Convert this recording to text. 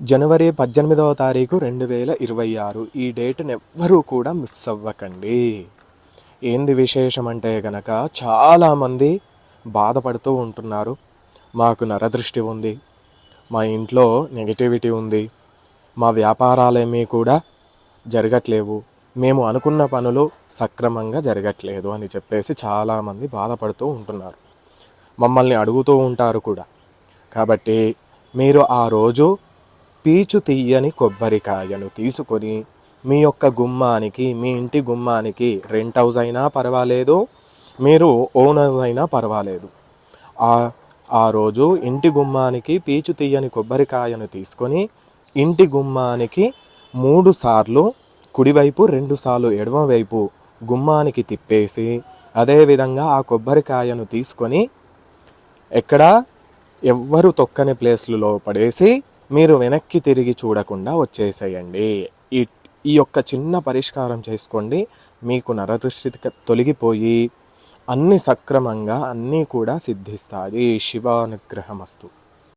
జనవరి 18వ తారీఖు 2026 ఈ డేట్ని ఎవ్వరూ కూడా మిస్ అవ్వకండి. ఏంది విశేషం అంటే గనక చాలామంది బాధపడుతూ ఉంటున్నారు. మాకు నరదృష్టి ఉంది, మా ఇంట్లో నెగిటివిటీ ఉంది, మా వ్యాపారాలేమీ కూడా జరగట్లేవు, మేము అనుకున్న పనులు సక్రమంగా జరగట్లేదు అని చెప్పేసి చాలామంది బాధపడుతూ ఉంటున్నారు. మమ్మల్ని అడుగుతూ ఉంటారు కూడా. కాబట్టి మీరు ఆ రోజు పీచు తీయని కొబ్బరికాయను తీసుకొని మీ యొక్క గుమ్మానికి, మీ ఇంటి గుమ్మానికి రెంట్ హౌస్ అయినా పర్వాలేదు, మీరు ఓనర్స్ అయినా పర్వాలేదు, ఆ రోజు ఇంటి గుమ్మానికి పీచు తీయని కొబ్బరికాయను తీసుకొని ఇంటి గుమ్మానికి 3 సార్లు కుడివైపు 2 సార్లు ఎడమవైపు గుమ్మానికి తిప్పేసి, అదేవిధంగా ఆ కొబ్బరికాయను తీసుకొని ఎక్కడ ఎవ్వరు తొక్కని ప్లేస్లలో పడేసి మీరు వెనక్కి తిరిగి చూడకుండా వచ్చేసేయండి. ఈ ఈ యొక్క చిన్న పరిష్కారం చేసుకోండి. మీకు నరదృష్టి తొలగిపోయి అన్ని సక్రమంగా అన్నీ కూడా సిద్ధిస్తాయి. శివానుగ్రహమస్తు.